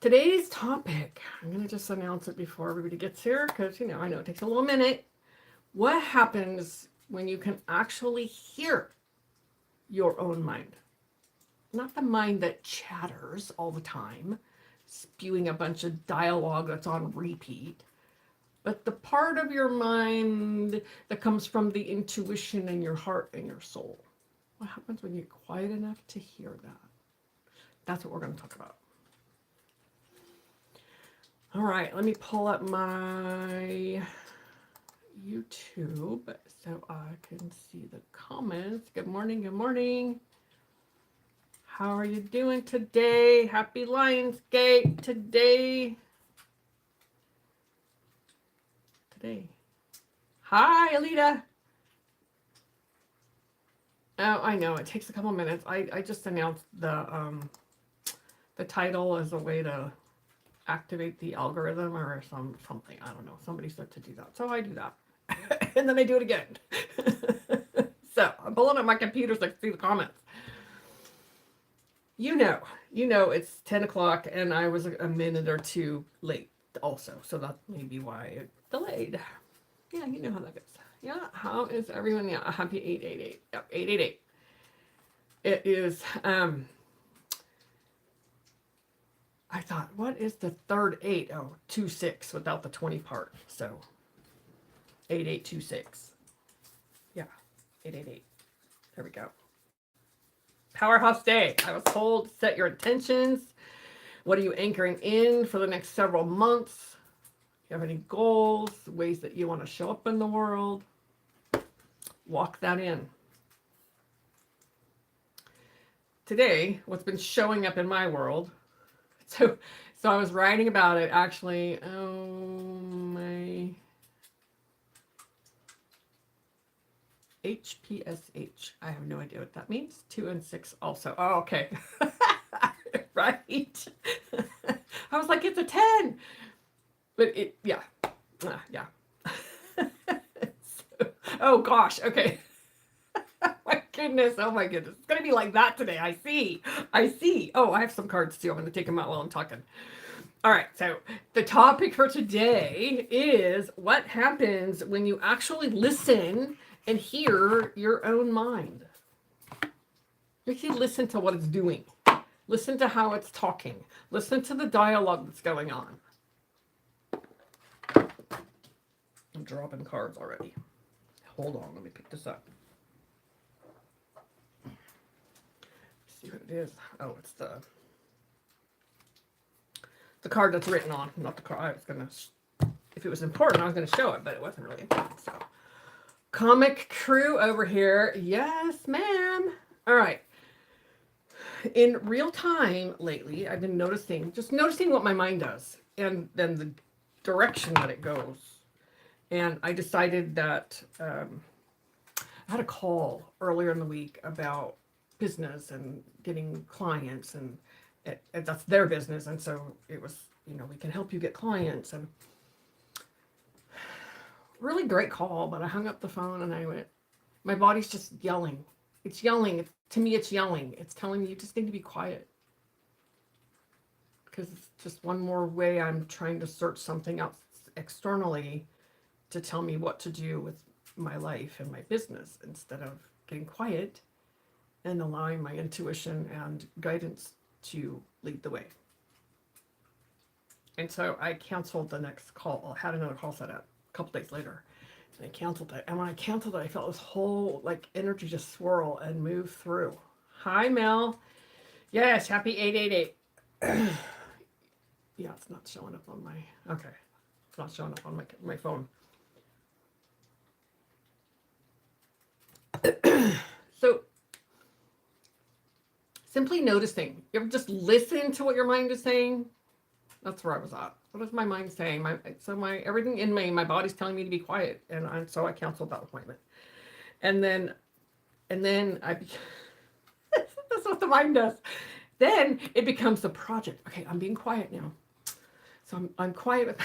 Today's topic, I'm going to just announce it before everybody gets here because, I know it takes a little minute. What happens when you can actually hear your own mind? Not the mind that chatters all the time, spewing a bunch of dialogue that's on repeat, but the part of your mind that comes from the intuition in your heart and your soul. What happens when you get quiet enough to hear that? That's what we're going to talk about. All right, let me pull up my YouTube so I can see the comments. Good morning, good morning. How are you doing today? Happy Lionsgate today. Hi, Alita. Oh, I know, it takes a couple minutes. I just announced the title as a way to activate the algorithm or something. I don't know. Somebody said to do that. So I do that. And then I do it again. So I'm pulling up my computer so I can see the comments. You know it's 10 o'clock and I was a minute or two late also. So that may be why it delayed. Yeah, you know how that goes. Yeah, how is everyone? Yeah, a happy 888. Yep, 888. It is, I thought, what is the third 8? Oh, 26 without the 20 part. So 8826. Yeah, 888. There we go. Powerhouse day. I was told set your intentions. What are you anchoring in for the next several months? You have any goals, ways that you want to show up in the world? Walk that in. Today, what's been showing up in my world. So I was writing about it actually. My HPSH. I have no idea what that means. 2 and 6 also. Oh, okay. Right. I was like, it's a 10. But yeah. Yeah. Oh gosh. Okay. My goodness. Oh my goodness. It's going to be like that today. I see. Oh, I have some cards too. I'm going to take them out while I'm talking. All right. So the topic for today is what happens when you actually listen and hear your own mind. You can listen to what it's doing. Listen to how it's talking. Listen to the dialogue that's going on. I'm dropping cards already. Hold on, let me pick this up. See what it is. Oh, it's the card that's written on, not the card. I was gonna, if it was important, I was gonna show it, but it wasn't really important. So, comic crew over here. Yes, ma'am. All right. In real time lately, I've been noticing what my mind does and then the direction that it goes. And I decided that I had a call earlier in the week about business and getting clients, and that's their business. And so it was, we can help you get clients. And really great call, but I hung up the phone and I went, my body's just yelling. It's yelling. To me, it's yelling. It's telling me you just need to be quiet. Because it's just one more way I'm trying to search something else externally to tell me what to do with my life and my business instead of getting quiet and allowing my intuition and guidance to lead the way. And so I canceled the next call. I had another call set up a couple days later. And I canceled it. And when I canceled it, I felt this whole energy just swirl and move through. Hi, Mel. Yes, happy 888. Yeah, it's not showing up on my, okay. It's not showing up on my phone. So, simply noticing. You ever just listen to what your mind is saying? That's where I was at. What is my mind saying? Everything in my body's telling me to be quiet, and so I canceled that appointment. And then that's what the mind does. Then it becomes a project. Okay, I'm being quiet now. So I'm quiet.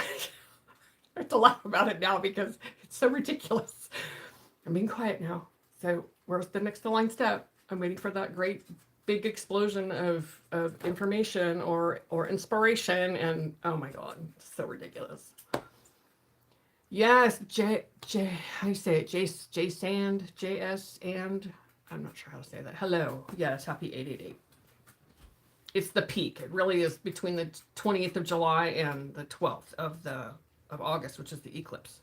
I have to laugh about it now because it's so ridiculous. I'm being quiet now. So where's the next aligned step? I'm waiting for that great big explosion of information or inspiration, and oh my god, so ridiculous. Yes, how do you say it? J Sand, JS, and I'm not sure how to say that. Hello, yes, happy 888. It's the peak. It really is between the 28th of July and the 12th of August, which is the eclipse.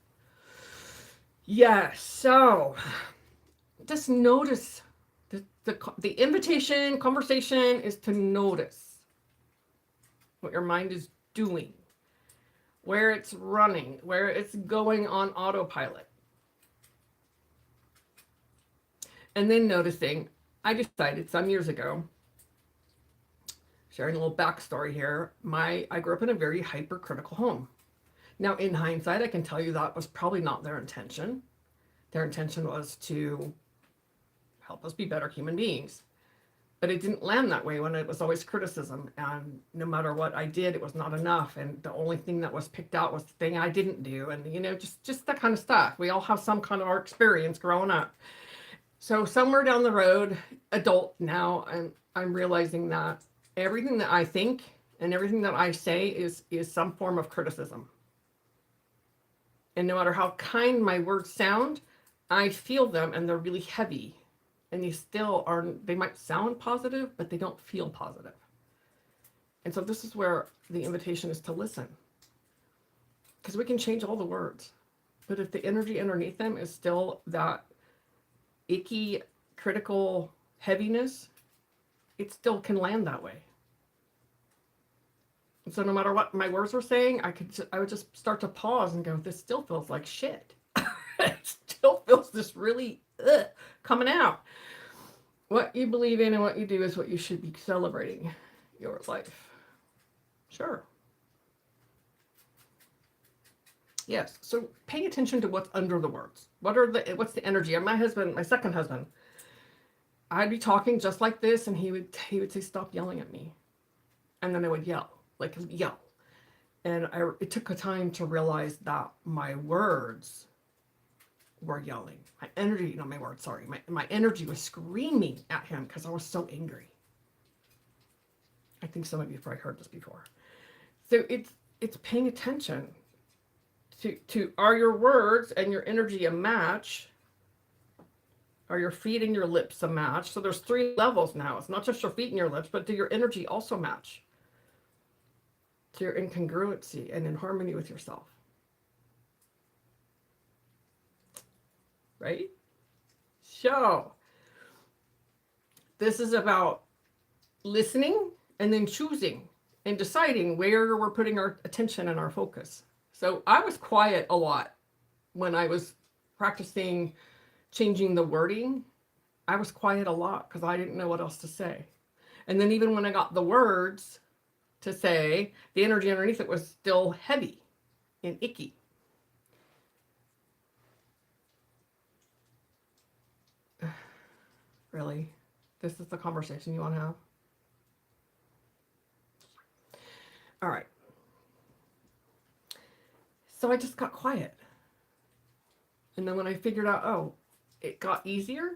Yes, so just notice the invitation conversation is to notice what your mind is doing, where it's running, where it's going on autopilot. And then noticing, I decided some years ago, sharing a little backstory here, I grew up in a very hypercritical home. Now, in hindsight, I can tell you that was probably not their intention. Their intention was to help us be better human beings. But it didn't land that way when it was always criticism. And no matter what I did, it was not enough. And the only thing that was picked out was the thing I didn't do. And, just that kind of stuff. We all have some kind of our experience growing up. So somewhere down the road, adult now, I'm realizing that everything that I think and everything that I say is some form of criticism. And no matter how kind my words sound, I feel them and they're really heavy. And they might sound positive, but they don't feel positive. And so this is where the invitation is to listen. Because we can change all the words. But if the energy underneath them is still that icky, critical heaviness, it still can land that way. And so no matter what my words were saying, I would just start to pause and go, this still feels like shit. It still feels this really coming out. What you believe in and what you do is what you should be celebrating your life. Sure. Yes. So paying attention to what's under the words. What's the energy? And my second husband, I'd be talking just like this, and he would say, "Stop yelling at me," and then I would yell. And it took a time to realize that my words were yelling. My energy, not my words, sorry. My energy was screaming at him because I was so angry. I think some of you have probably heard this before. So it's paying attention to are your words and your energy a match? Are your feet and your lips a match? So there's 3 levels now. It's not just your feet and your lips, but do your energy also match? So you're in congruency and in harmony with yourself. Right? So this is about listening and then choosing and deciding where we're putting our attention and our focus. So I was quiet a lot when I was practicing changing the wording. I was quiet a lot because I didn't know what else to say. And then even when I got the words to say, the energy underneath it was still heavy and icky. Really? This is the conversation you want to have? All right. So I just got quiet. And then when I figured out, it got easier.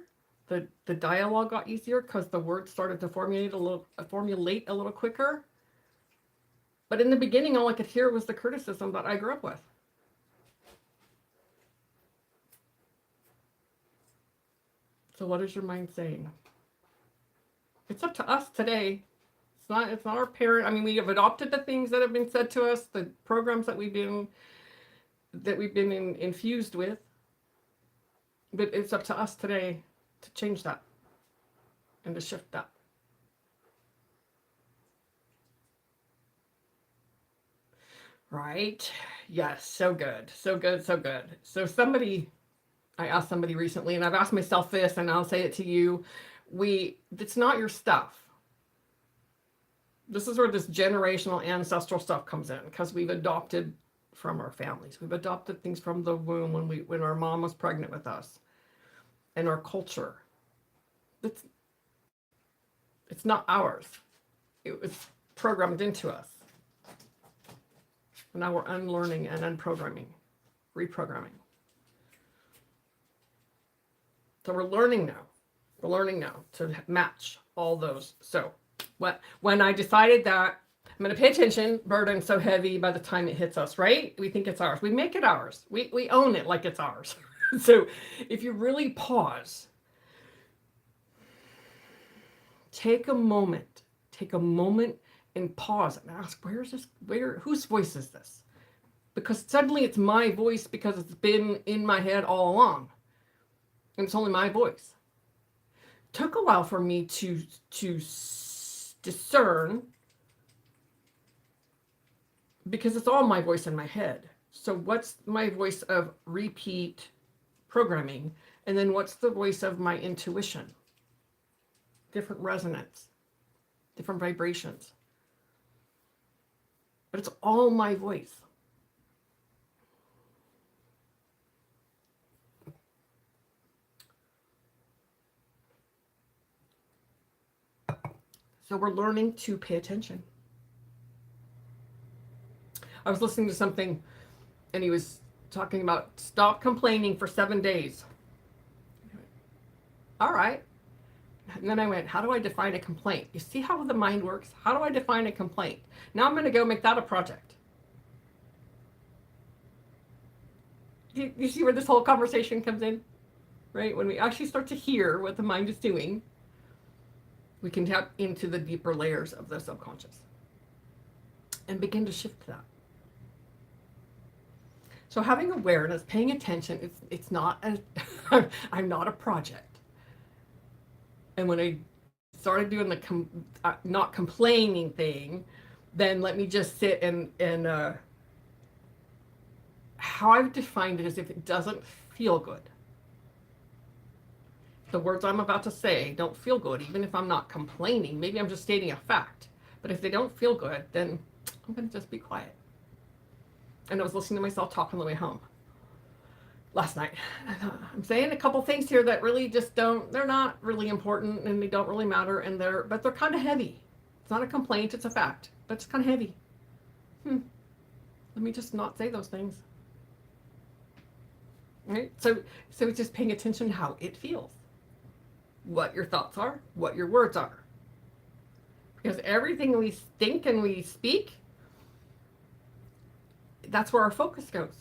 The dialogue got easier because the words started to formulate a little quicker. But in the beginning, all I could hear was the criticism that I grew up with. So what is your mind saying? It's up to us today. It's not our parent. I mean, we have adopted the things that have been said to us, the programs that we've been infused with. But it's up to us today to change that and to shift that. Right? Yes, so good. So good, so good. So I asked somebody recently, and I've asked myself this, and I'll say it to you. It's not your stuff. This is where this generational ancestral stuff comes in, because we've adopted from our families. We've adopted things from the womb when our mom was pregnant with us, and our culture. It's not ours. It was programmed into us. And now we're unlearning and unprogramming, reprogramming. So we're learning now We're learning now to match all those. So when I decided that I'm going to pay attention, burden so heavy by the time it hits us, right? We think it's ours. We make it ours. We own it like it's ours. So if you really pause, take a moment and pause and ask, whose voice is this? Because suddenly it's my voice because it's been in my head all along. And it's only my voice. It took a while for me to discern, because it's all my voice in my head. So what's my voice of repeat programming? And then what's the voice of my intuition? Different resonance, different vibrations. But it's all my voice. So we're learning to pay attention. I was listening to something and he was talking about stop complaining for 7 days. All right. And then I went, how do I define a complaint? You see how the mind works? How do I define a complaint? Now I'm going to go make that a project. You see where this whole conversation comes in? Right? When we actually start to hear what the mind is doing, we can tap into the deeper layers of the subconscious and begin to shift that. So having awareness, paying attention, it's not I'm not a project. And when I started doing the not complaining thing, then let me just sit and how I've defined it is if it doesn't feel good. The words I'm about to say don't feel good, even if I'm not complaining. Maybe I'm just stating a fact. But if they don't feel good, then I'm going to just be quiet. And I was listening to myself talk on the way home last night. I'm saying a couple things here that really just they're not really important and they don't really matter. But they're kind of heavy. It's not a complaint, it's a fact. But it's kind of heavy. Let me just not say those things. Right? So it's just paying attention to how it feels. What your thoughts are, what your words are. Because everything we think and we speak, that's where our focus goes.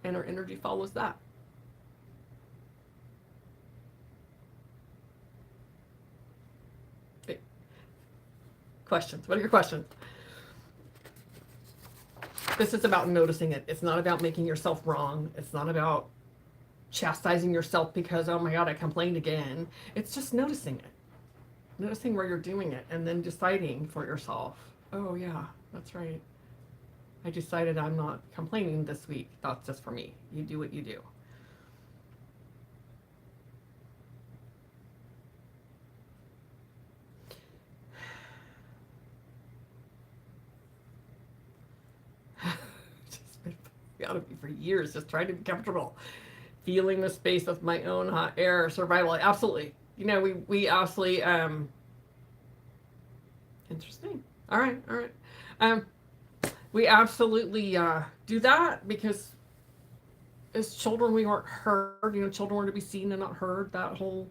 And our energy follows that. Okay. Questions? What are your questions? This is about noticing it. It's not about making yourself wrong. It's not about chastising yourself because, oh my God, I complained again. It's just noticing it. Noticing where you're doing it and then deciding for yourself, oh yeah, that's right. I decided I'm not complaining this week. That's just for me. You do what you do. Out of me for years, just trying to be comfortable, feeling the space of my own hot air, survival. Absolutely, we absolutely interesting. All right. We absolutely do that because as children we weren't heard. Children were to be seen and not heard. That whole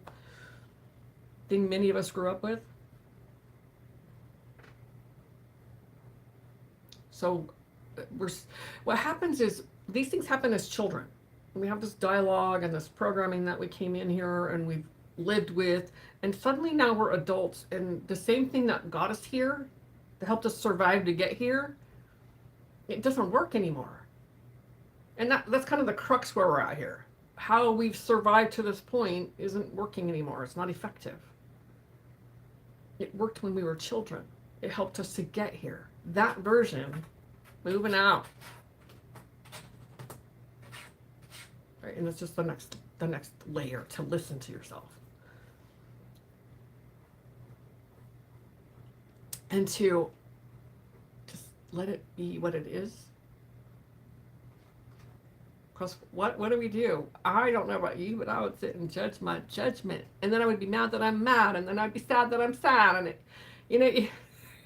thing many of us grew up with. So what happens is these things happen as children. We have this dialogue and this programming that we came in here and we've lived with, and suddenly now we're adults, and the same thing that got us here, that helped us survive to get here, it doesn't work anymore. And that's kind of the crux where we're at here. How we've survived to this point isn't working anymore. It's not effective. It worked when we were children. It helped us to get here. That version, moving out. Right, and it's just the next layer to listen to yourself. And to just let it be what it is. Because what do we do? I don't know about you, but I would sit and judge my judgment. And then I would be mad that I'm mad. And then I'd be sad that I'm sad. And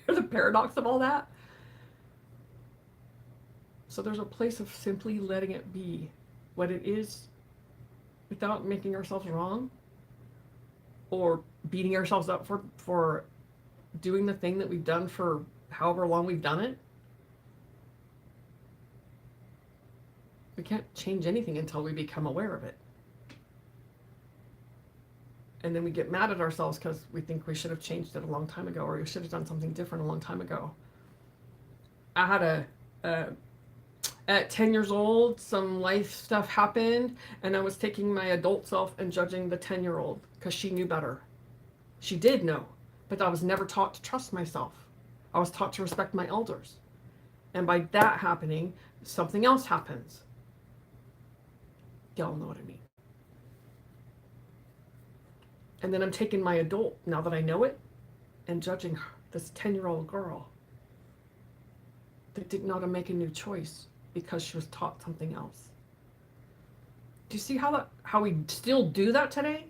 there's a paradox of all that. So there's a place of simply letting it be what it is without making ourselves wrong or beating ourselves up for doing the thing that we've done for however long we've done it. We can't change anything until we become aware of it. And then we get mad at ourselves because we think we should have changed it a long time ago, or we should have done something different a long time ago. I had at 10 years old, some life stuff happened, and I was taking my adult self and judging the 10-year-old because she knew better. She did know, but I was never taught to trust myself. I was taught to respect my elders. And by that happening, something else happens. Y'all know what I mean. And then I'm taking my adult, now that I know it, and judging this 10-year-old girl that didn't know how to make a new choice because she was taught something else. Do you see how we still do that today?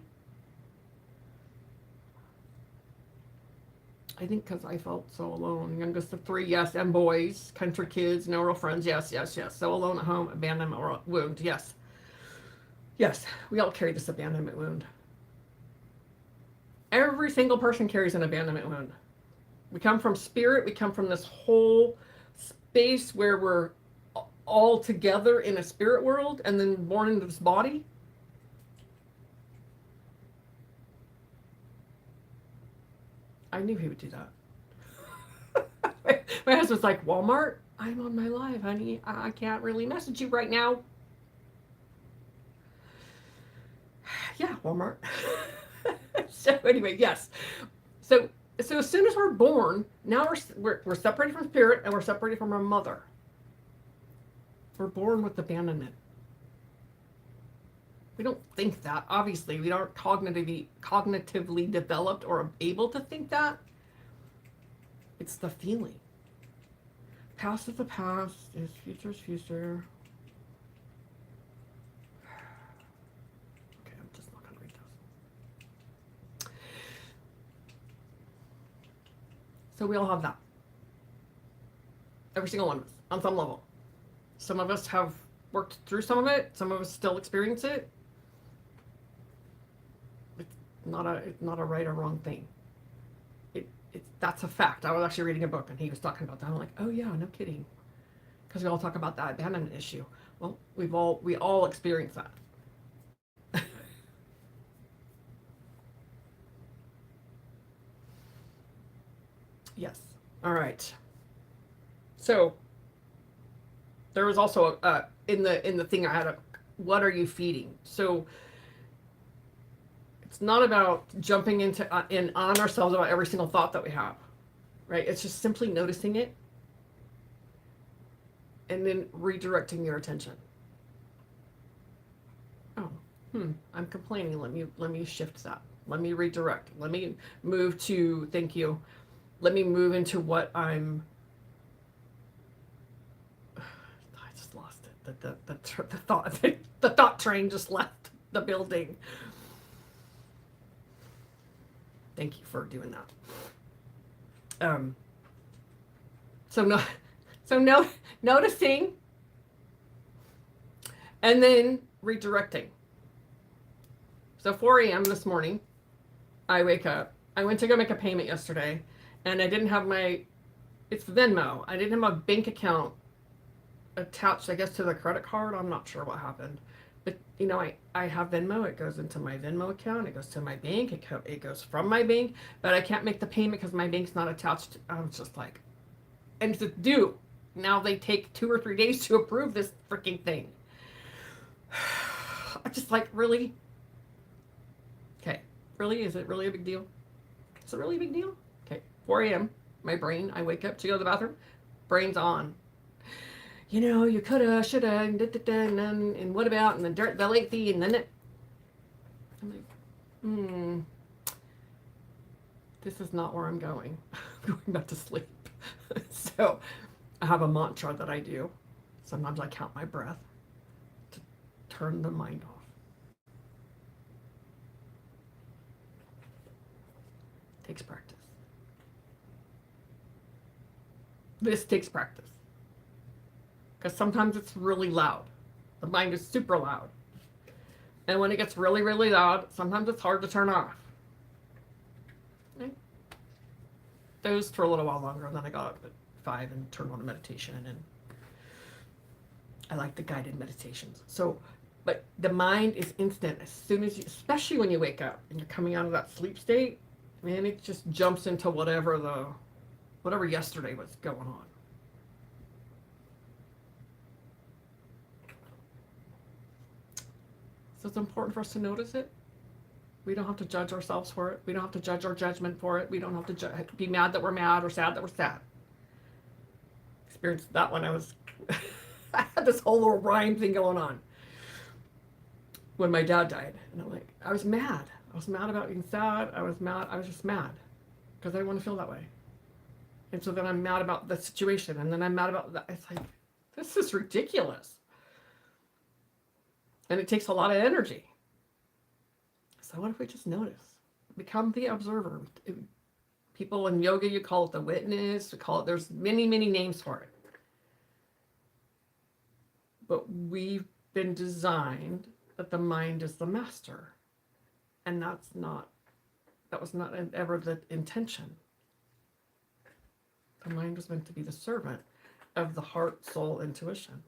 I think because I felt so alone. Youngest of 3, yes, and boys, country kids, no real friends, yes. So alone at home, abandonment wound, yes. Yes, we all carry this abandonment wound. Every single person carries an abandonment wound. We come from spirit. We come from this whole space where we're all together in a spirit world and then born into this body. I knew he would do that. My husband's like, Walmart, I'm on my live, honey. I can't really message you right now. Yeah, Walmart. So anyway, yes. So as soon as we're born, now we're separated from spirit and we're separated from our mother. We're born with abandonment. We don't think that. Obviously, we aren't cognitively developed or able to think that. It's the feeling. Past is the past, is future is future. Okay, I'm just not going to read those. So we all have that. Every single one of us, on some level. Some of us have worked through some of it. Some of us still experience it. It's not a right or wrong thing. That's a fact. I was actually reading a book and he was talking about that. I'm like, oh yeah, no kidding. Because we all talk about that abandonment issue. Well, we all experience that. Yes. All right. So there was also in the thing I had what are you feeding? So it's not about jumping into on ourselves about every single thought that we have, right? It's just simply noticing it and then redirecting your attention. Oh, I'm complaining. Let me shift that. Let me redirect. Let me move to, thank you. Let me move into what I'm. I just lost it. The thought train just left the building. Thank you for doing that. So noticing and then redirecting. So 4 a.m. this morning, I wake up. I went to go make a payment yesterday, and I didn't have it's Venmo. I didn't have my bank account attached, I guess, to the credit card. I'm not sure what happened. But, I have Venmo. It goes into my Venmo account. It goes to my bank. It goes from my bank. But I can't make the payment because my bank's not attached. I was just like, and it's due. Now they take 2 or 3 days to approve this freaking thing. I'm just like, really? Okay. Really? Is it really a big deal? Is it really a big deal? Okay. 4 a.m. My brain, I wake up to go to the bathroom. Brain's on. You coulda, shoulda, and what about, and the late fee, and then it. I'm like, this is not where I'm going. I'm going back to sleep. So I have a mantra that I do. Sometimes I count my breath to turn the mind off. Takes practice. This takes practice. Because sometimes it's really loud. The mind is super loud. And when it gets really, really loud, sometimes it's hard to turn off. Okay. Dozed for a little while longer, and then I got up at 5 and turned on a meditation, and I like the guided meditations. So, but the mind is instant as soon as you, especially when you wake up and you're coming out of that sleep state, man, it just jumps into whatever yesterday was going on. So it's important for us to notice it. We don't have to judge ourselves for it. We don't have to judge our judgment for it. We don't have to be mad that we're mad or sad that we're sad. Experienced that when I had this whole little rhyme thing going on when my dad died. And I'm like, I was mad. I was mad about being sad. I was just mad because I didn't want to feel that way. And so then I'm mad about the situation. And then I'm mad about that. It's like, this is ridiculous. And it takes a lot of energy. So what if we just notice? Become the observer. People in yoga, you call it the witness. There's many, many names for it. But we've been designed that the mind is the master. And that was not ever the intention. The mind was meant to be the servant of the heart, soul, intuition.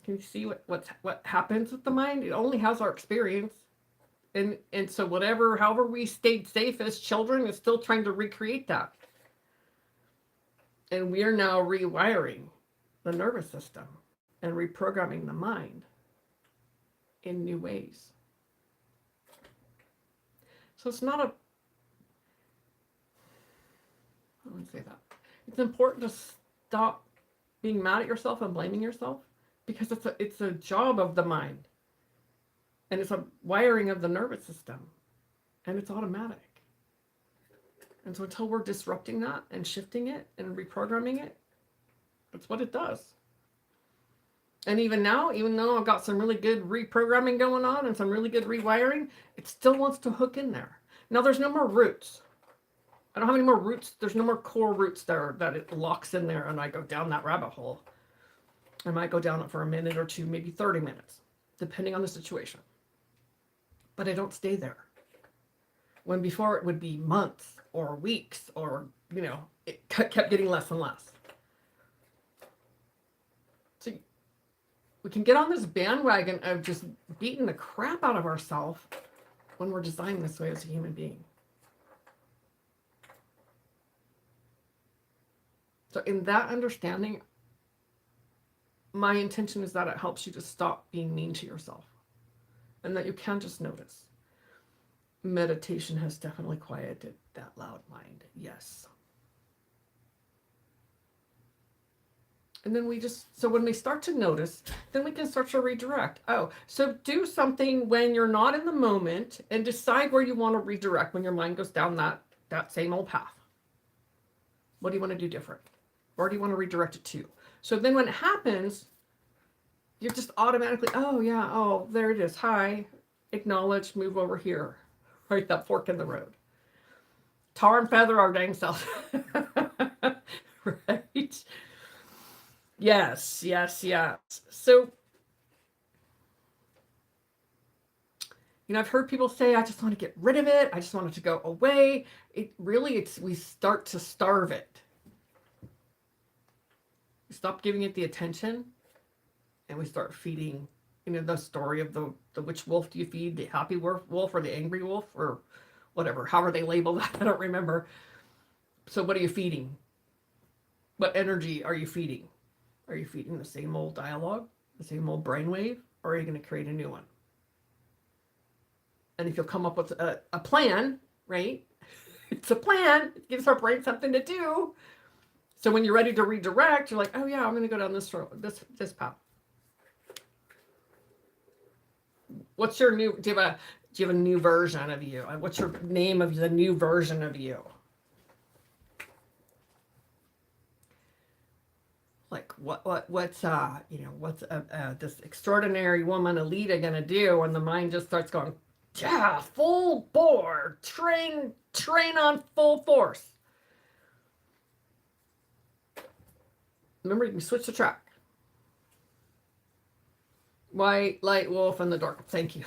Can you see what happens with the mind? It only has our experience. And so however we stayed safe as children is still trying to recreate that. And we are now rewiring the nervous system and reprogramming the mind in new ways. So it's not I wouldn't say that. It's important to stop being mad at yourself and blaming yourself, because it's a job of the mind. And it's a wiring of the nervous system. And it's automatic. And so until we're disrupting that and shifting it and reprogramming it, that's what it does. And even now, even though I've got some really good reprogramming going on and some really good rewiring, it still wants to hook in there. Now there's no more roots. I don't have any more roots. There's no more core roots there that it locks in there and I go down that rabbit hole. I might go down it for a minute or two, maybe 30 minutes, depending on the situation. But I don't stay there. When before it would be months or weeks or, it kept getting less and less. So we can get on this bandwagon of just beating the crap out of ourselves when we're designed this way as a human being. So in that understanding, my intention is that it helps you to stop being mean to yourself and that you can just notice. Meditation has definitely quieted that loud mind. Yes. And then so when we start to notice, then we can start to redirect. So do something when you're not in the moment and decide where you want to redirect when your mind goes down that same old path. What do you want to do different? Where do you want to redirect it to? So then when it happens, you're just automatically, there it is. Hi, acknowledge, move over here. Right, that fork in the road. Tar and feather our dang self. Right? Yes. So, I've heard people say, I just want to get rid of it. I just want it to go away. We start to starve it. We stop giving it the attention and we start feeding, the story of the which wolf do you feed, the happy wolf or the angry wolf or whatever, however they label that, I don't remember. So what are you feeding? What energy are you feeding? Are you feeding the same old dialogue, the same old brainwave, or are you going to create a new one? And if you'll come up with a plan, right? It's a plan. It gives our brain something to do. So when you're ready to redirect, you're like, oh yeah, I'm going to go down this road, this path. What's your new? Do you have a new version of you? What's your name of the new version of you? Like what's this extraordinary woman Alita gonna do when the mind just starts going, yeah, full bore, train on full force. Remember, you can switch the track. White, light, wolf, and the dark. Thank you.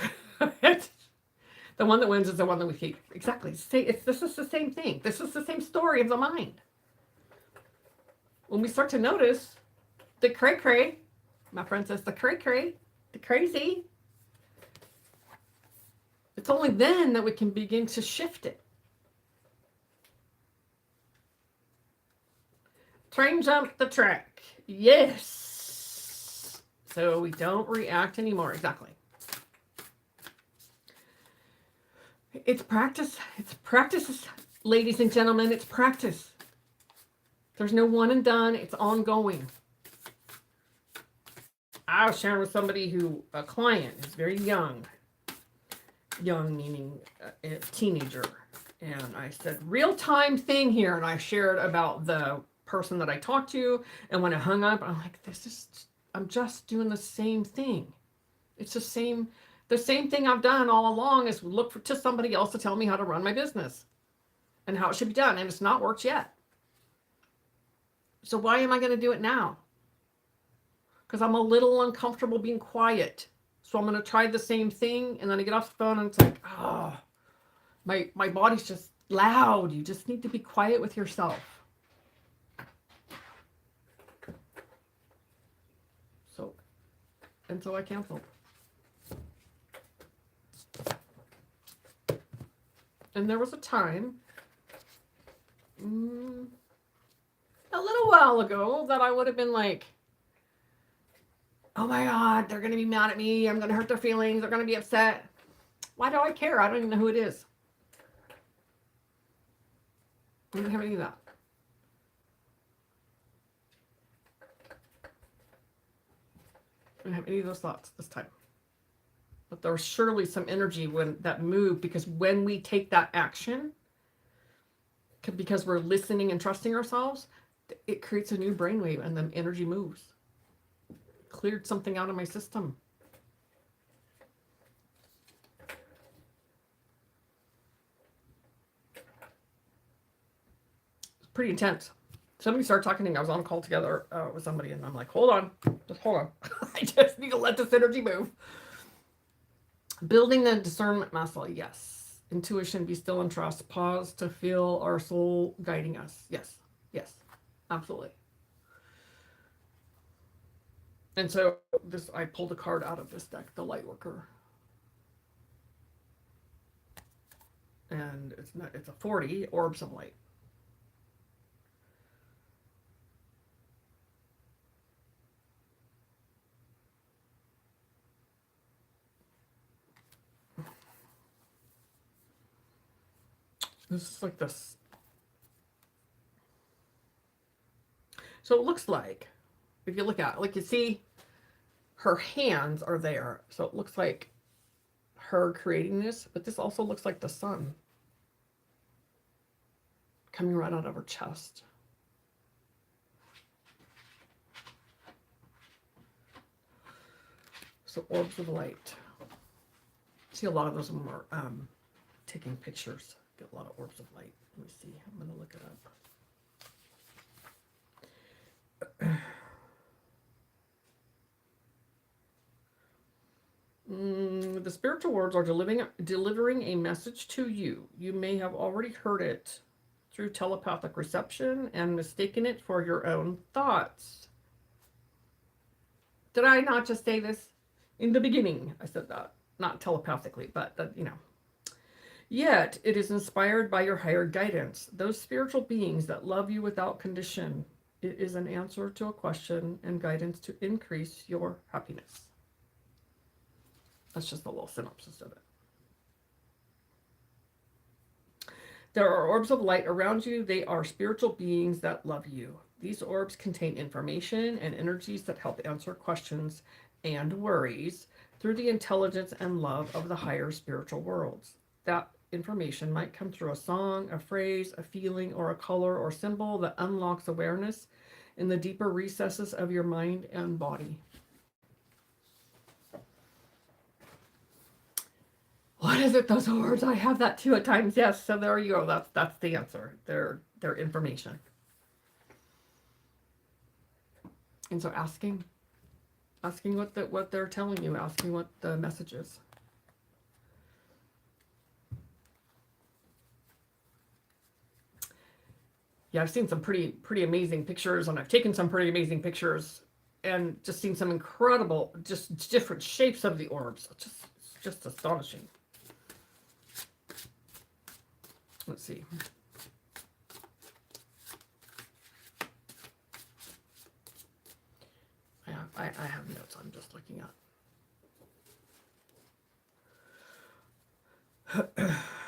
The one that wins is the one that we keep. Exactly. This is the same thing. This is the same story of the mind. When we start to notice the cray-cray, my friend says the cray-cray, the crazy, it's only then that we can begin to shift it. Train jump the track. Yes. So we don't react anymore. Exactly. It's practice. It's practice, ladies and gentlemen. It's practice. There's no one and done. It's ongoing. I was sharing with somebody a client who's very young. Young meaning a teenager. And I said, real-time thing here. And I shared about the person that I talked to. And when I hung up, I'm like, I'm just doing the same thing. It's the same thing I've done all along is look to somebody else to tell me how to run my business and how it should be done. And it's not worked yet. So why am I going to do it now? Because I'm a little uncomfortable being quiet. So I'm going to try the same thing. And then I get off the phone and it's like, oh, my body's just loud. You just need to be quiet with yourself. So I canceled. And there was a time, a little while ago, that I would have been like, oh my God, they're going to be mad at me. I'm going to hurt their feelings. They're going to be upset. Why do I care? I don't even know who it is. I don't have any of that. I don't have any of those thoughts this time. But there was surely some energy when that moved, because when we take that action, because we're listening and trusting ourselves, it creates a new brainwave and the energy moves. Cleared something out of my system. It's pretty intense. Somebody started talking to me. I was on a call together with somebody, and I'm like, hold on. Just hold on. I just need to let this energy move. Building the discernment muscle. Yes. Intuition, be still and trust. Pause to feel our soul guiding us. Yes. Yes. Absolutely. And so I pulled a card out of this deck, the Lightworker. And it's a 40, Orbs of Light. This is like this. So it looks like, if you look at it, like you see, her hands are there. So it looks like her creating this, but this also looks like the sun coming right out of her chest. So orbs of light. See a lot of those when we're taking pictures. Get a lot of orbs of light. Let me see. I'm going to look it up. The spiritual words are delivering a message to you. You may have already heard it through telepathic reception and mistaken it for your own thoughts. Did I not just say this? In the beginning, I said that. Not telepathically, but that, you know. Yet, it is inspired by your higher guidance, those spiritual beings that love you without condition. It is an answer to a question and guidance to increase your happiness. That's just a little synopsis of it. There are orbs of light around you. They are spiritual beings that love you. These orbs contain information and energies that help answer questions and worries through the intelligence and love of the higher spiritual worlds. That information might come through a song, a phrase, a feeling, or a color or symbol that unlocks awareness in the deeper recesses of your mind and body. What is it, those words? I have that too at times. Yes, so there you go. That's the answer. They're information. And so asking what they're telling you, asking what the message is. Yeah, I've seen some pretty amazing pictures, and I've taken some pretty amazing pictures, and just seen some incredible, just different shapes of the orbs. It's just astonishing. Let's see. I have notes I'm just looking at.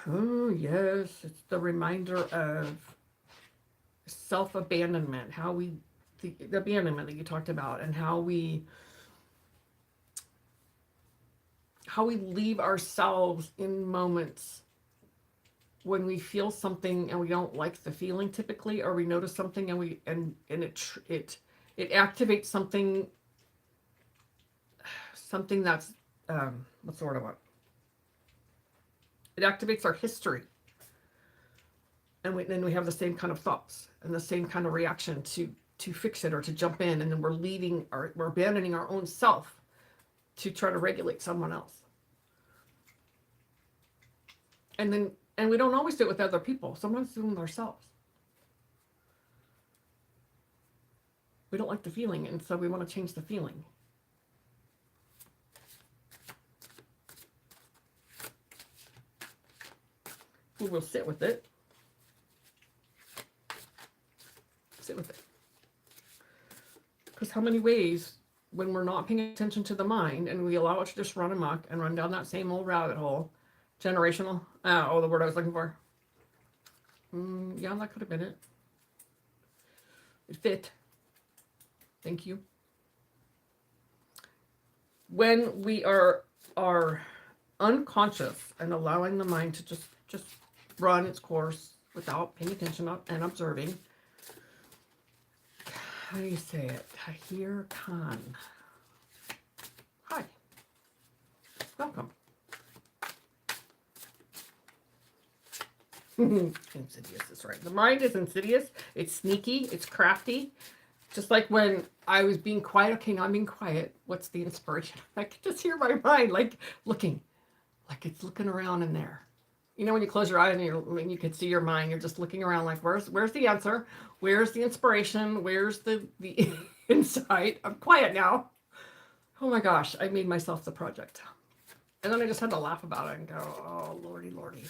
Oh, yes, it's the reminder of self-abandonment, the abandonment that you talked about, and how we leave ourselves in moments when we feel something and we don't like the feeling typically, or we notice something and it activates something that's what's the word I want? It activates our history, and then we have the same kind of thoughts and the same kind of reaction to fix it or to jump in, and then we're abandoning our own self to try to regulate someone else. And we don't always do it with other people. Sometimes do it with ourselves. We don't like the feeling, and so we want to change the feeling. We will sit with it. Sit with it. Because how many ways, when we're not paying attention to the mind and we allow it to just run amok and run down that same old rabbit hole, generational, the word I was looking for. Yeah, that could have been it. It fit. Thank you. When we are unconscious and allowing the mind to just run its course without paying attention and observing, how do you say it? Tahir Khan. Hi. Welcome. Insidious is right. The mind is insidious. It's sneaky. It's crafty. Just like when I was being quiet. Okay, now I'm being quiet. What's the inspiration? I can just hear my mind like looking. Like it's looking around in there. You know, when you close your eyes and you can see your mind, you're just looking around like, where's the answer? Where's the inspiration? Where's the insight? I'm quiet now. Oh my gosh, I made myself the project. And then I just had to laugh about it and go, oh, lordy, lordy.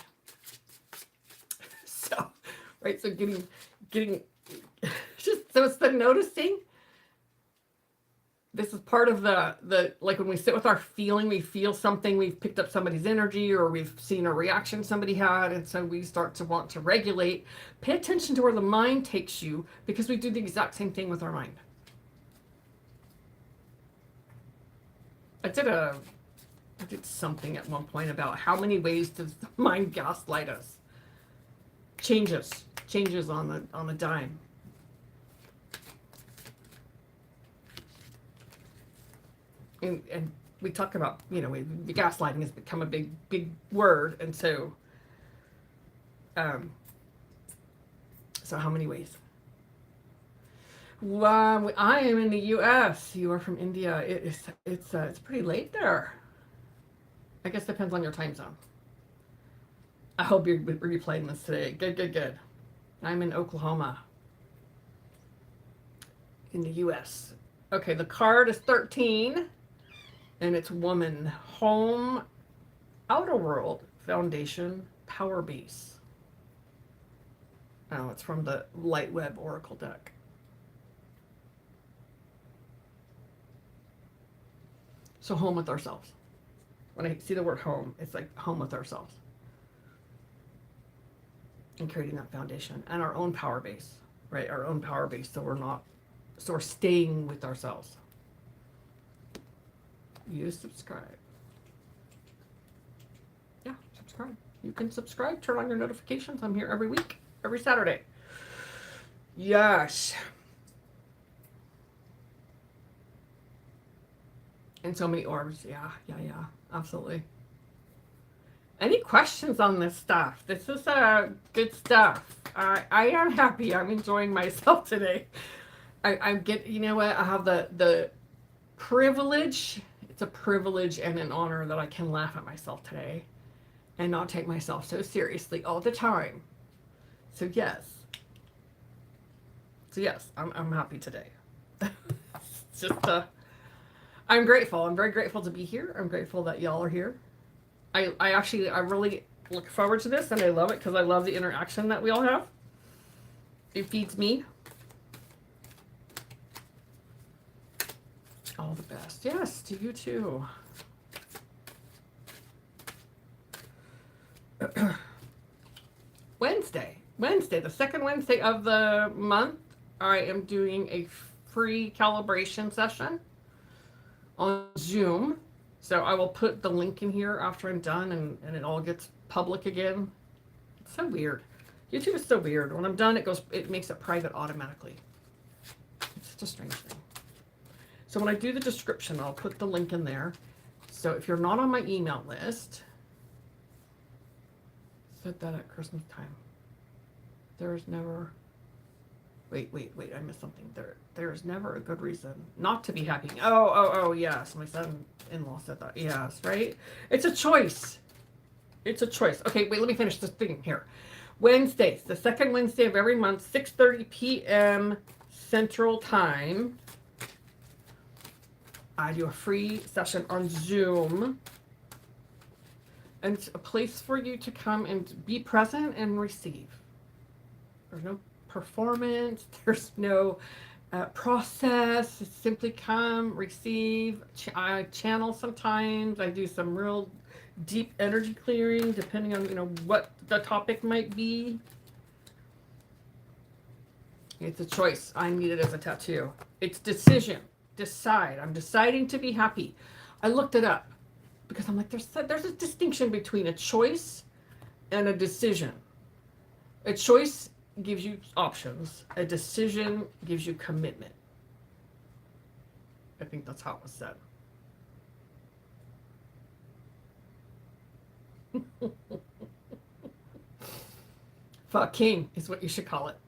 So, right, so getting, just, so it's the noticing. This is part of the like when we sit with our feeling, we feel something, we've picked up somebody's energy or we've seen a reaction somebody had, and so we start to want to regulate. Pay attention to where the mind takes you, because we do the exact same thing with our mind. I did something at one point about how many ways does the mind gaslight us. Changes on a dime. And we talk about, the gaslighting has become a big word, and so how many ways? Well, I am in the U.S. You are from India. It's pretty late there. I guess it depends on your time zone. I hope you're replaying this today. Good. I'm in Oklahoma, in the U.S. Okay, the card is 13. And it's woman, home, outer world, foundation, power base. Oh, it's from the Light Web Oracle deck. So home with ourselves. When I see the word home, it's like home with ourselves. And creating that foundation and our own power base, right? Our own power base, so we're staying with ourselves. You subscribe. Yeah, subscribe. You can subscribe, turn on your notifications. I'm here every week, every Saturday. Yes. And so many orbs. Yeah, absolutely. Any questions on this stuff? This is good stuff. I am happy. I'm enjoying myself today. I get, you know what? I have the privilege. It's a privilege and an honor that I can laugh at myself today and not take myself so seriously all the time. So yes. So yes, I'm happy today. It's just I'm grateful. I'm very grateful to be here. I'm grateful that y'all are here. I really look forward to this and I love it because I love the interaction that we all have. It feeds me. All the best. Yes, to you too. Wednesday, the second Wednesday of the month, I am doing a free calibration session on Zoom. So I will put the link in here after I'm done and it all gets public again. It's so weird. YouTube is so weird. When I'm done, it makes it private automatically. It's just a strange thing. So when I do the description, I'll put the link in there. So if you're not on my email list, said that at Christmas time. There is never, wait, I missed something. There is never a good reason not to be happy. Oh, yes. My son-in-law said that. Yes, right? It's a choice. It's a choice. Okay, wait, let me finish this thing here. Wednesdays, the second Wednesday of every month, 6:30 p.m. Central Time. I do a free session on Zoom. And it's a place for you to come and be present and receive. There's no performance. There's no process. It's simply come, receive. I channel sometimes. I do some real deep energy clearing depending on, what the topic might be. It's a choice. I need it as a tattoo. It's decision. Decide. I'm deciding to be happy. I looked it up because I'm like, there's a distinction between a choice and a decision. A choice gives you options. A decision gives you commitment. I think that's how it was said. Fucking is what you should call it.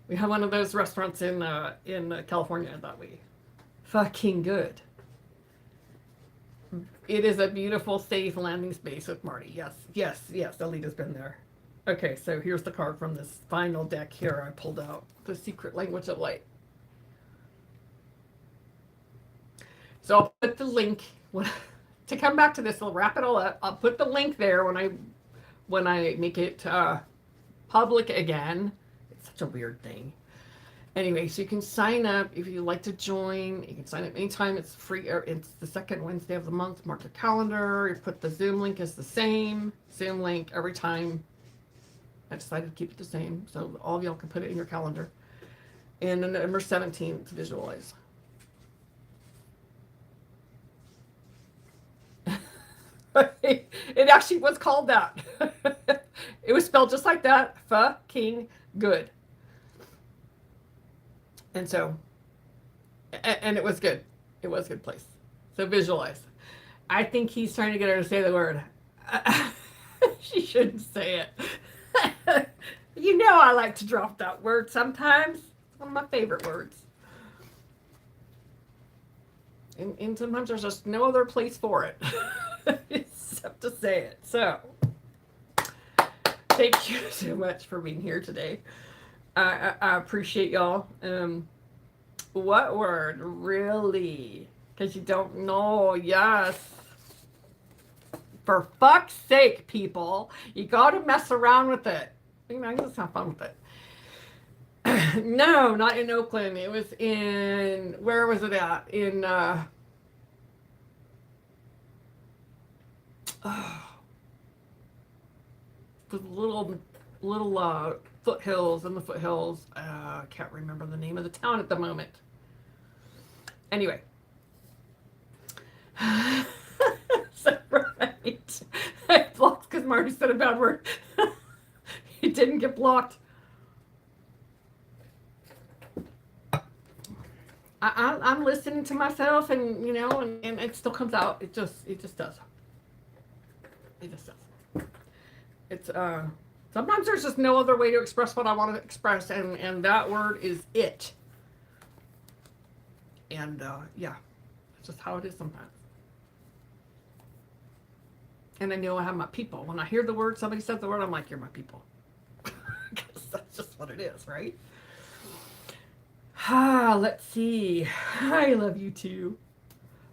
We have one of those restaurants in California that we fucking good. It is a beautiful, safe landing space with Marty. Yes. Alita's been there. Okay, so here's the card from this final deck here I pulled out. The Secret Language of Light. So I'll put the link to come back to this. I'll wrap it all up. I'll put the link there when I make it public again. It's such a weird thing. Anyway, so you can sign up if you'd like to join. You can sign up anytime. It's free. It's the second Wednesday of the month. Mark your calendar. You put the Zoom link as the same. Zoom link every time. I decided to keep it the same, so all of y'all can put it in your calendar. And then November 17th to visualize. It actually was called that. It was spelled just like that. Fucking good. And so, and it was good. It was a good place. So visualize. I think he's trying to get her to say the word. She shouldn't say it. You know I like to drop that word sometimes. It's one of my favorite words. And sometimes there's just no other place for it except to say it. So, thank you so much for being here today. I appreciate y'all. What word? Really? Because you don't know. Yes. For fuck's sake, people. You got to mess around with it. Just have fun with it. No, not in Oakland. It was in, where was it at? In, the little foothills, in the foothills. I can't remember the name of the town at the moment. Anyway. So, right. I blocked because Marty said a bad word. He didn't get blocked. I'm listening to myself, and and it still comes out. It just does. It just does. It's sometimes there's just no other way to express what I want to express, and that word is it. And yeah, it's just how it is sometimes. And I know I have my people. When I hear the word, somebody says the word, I'm like, you're my people. Because that's just what it is, right? Let's see. I love you too.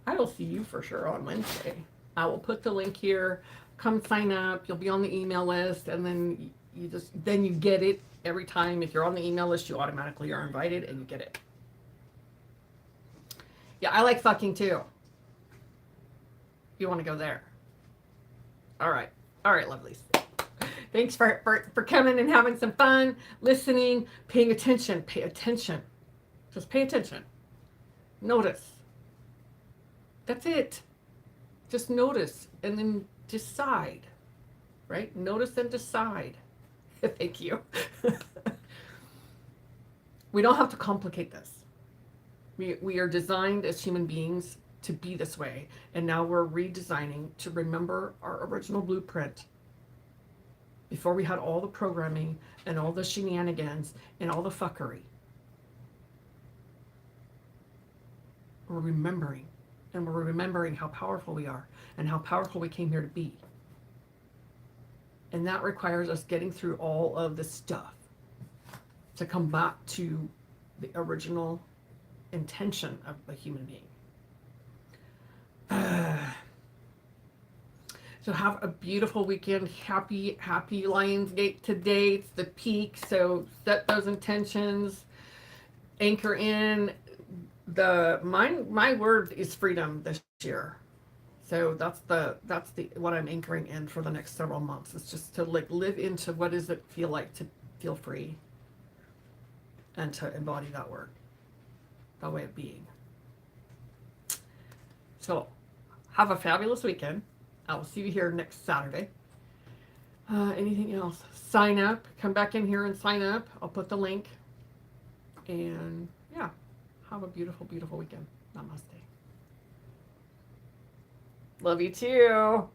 I will see you for sure on Wednesday. I will put the link here. Come sign up. You'll be on the email list, and then you get it every time. If you're on the email list, you automatically are invited, and you get it. Yeah, I like fucking too. You want to go there? All right, lovelies. Thanks for coming and having some fun, listening, paying attention. Pay attention. Just pay attention. Notice. That's it. Just notice and then decide. Right? Notice and decide. Thank you. We don't have to complicate this. We are designed as human beings to be this way. And now we're redesigning to remember our original blueprint. Before we had all the programming and all the shenanigans and all the fuckery. We're remembering. And we're remembering how powerful we are and how powerful we came here to be. And that requires us getting through all of the stuff to come back to the original intention of a human being. So have a beautiful weekend. Happy Lionsgate today. It's the peak. So set those intentions. Anchor in. My word is freedom this year. So that's the what I'm anchoring in for the next several months. It's just to like live into what does it feel like to feel free and to embody that word, that way of being. So have a fabulous weekend. I will see you here next Saturday. Anything else? Sign up. Come back in here and sign up. I'll put the link. And yeah, have a beautiful, beautiful weekend. Namaste. Love you too.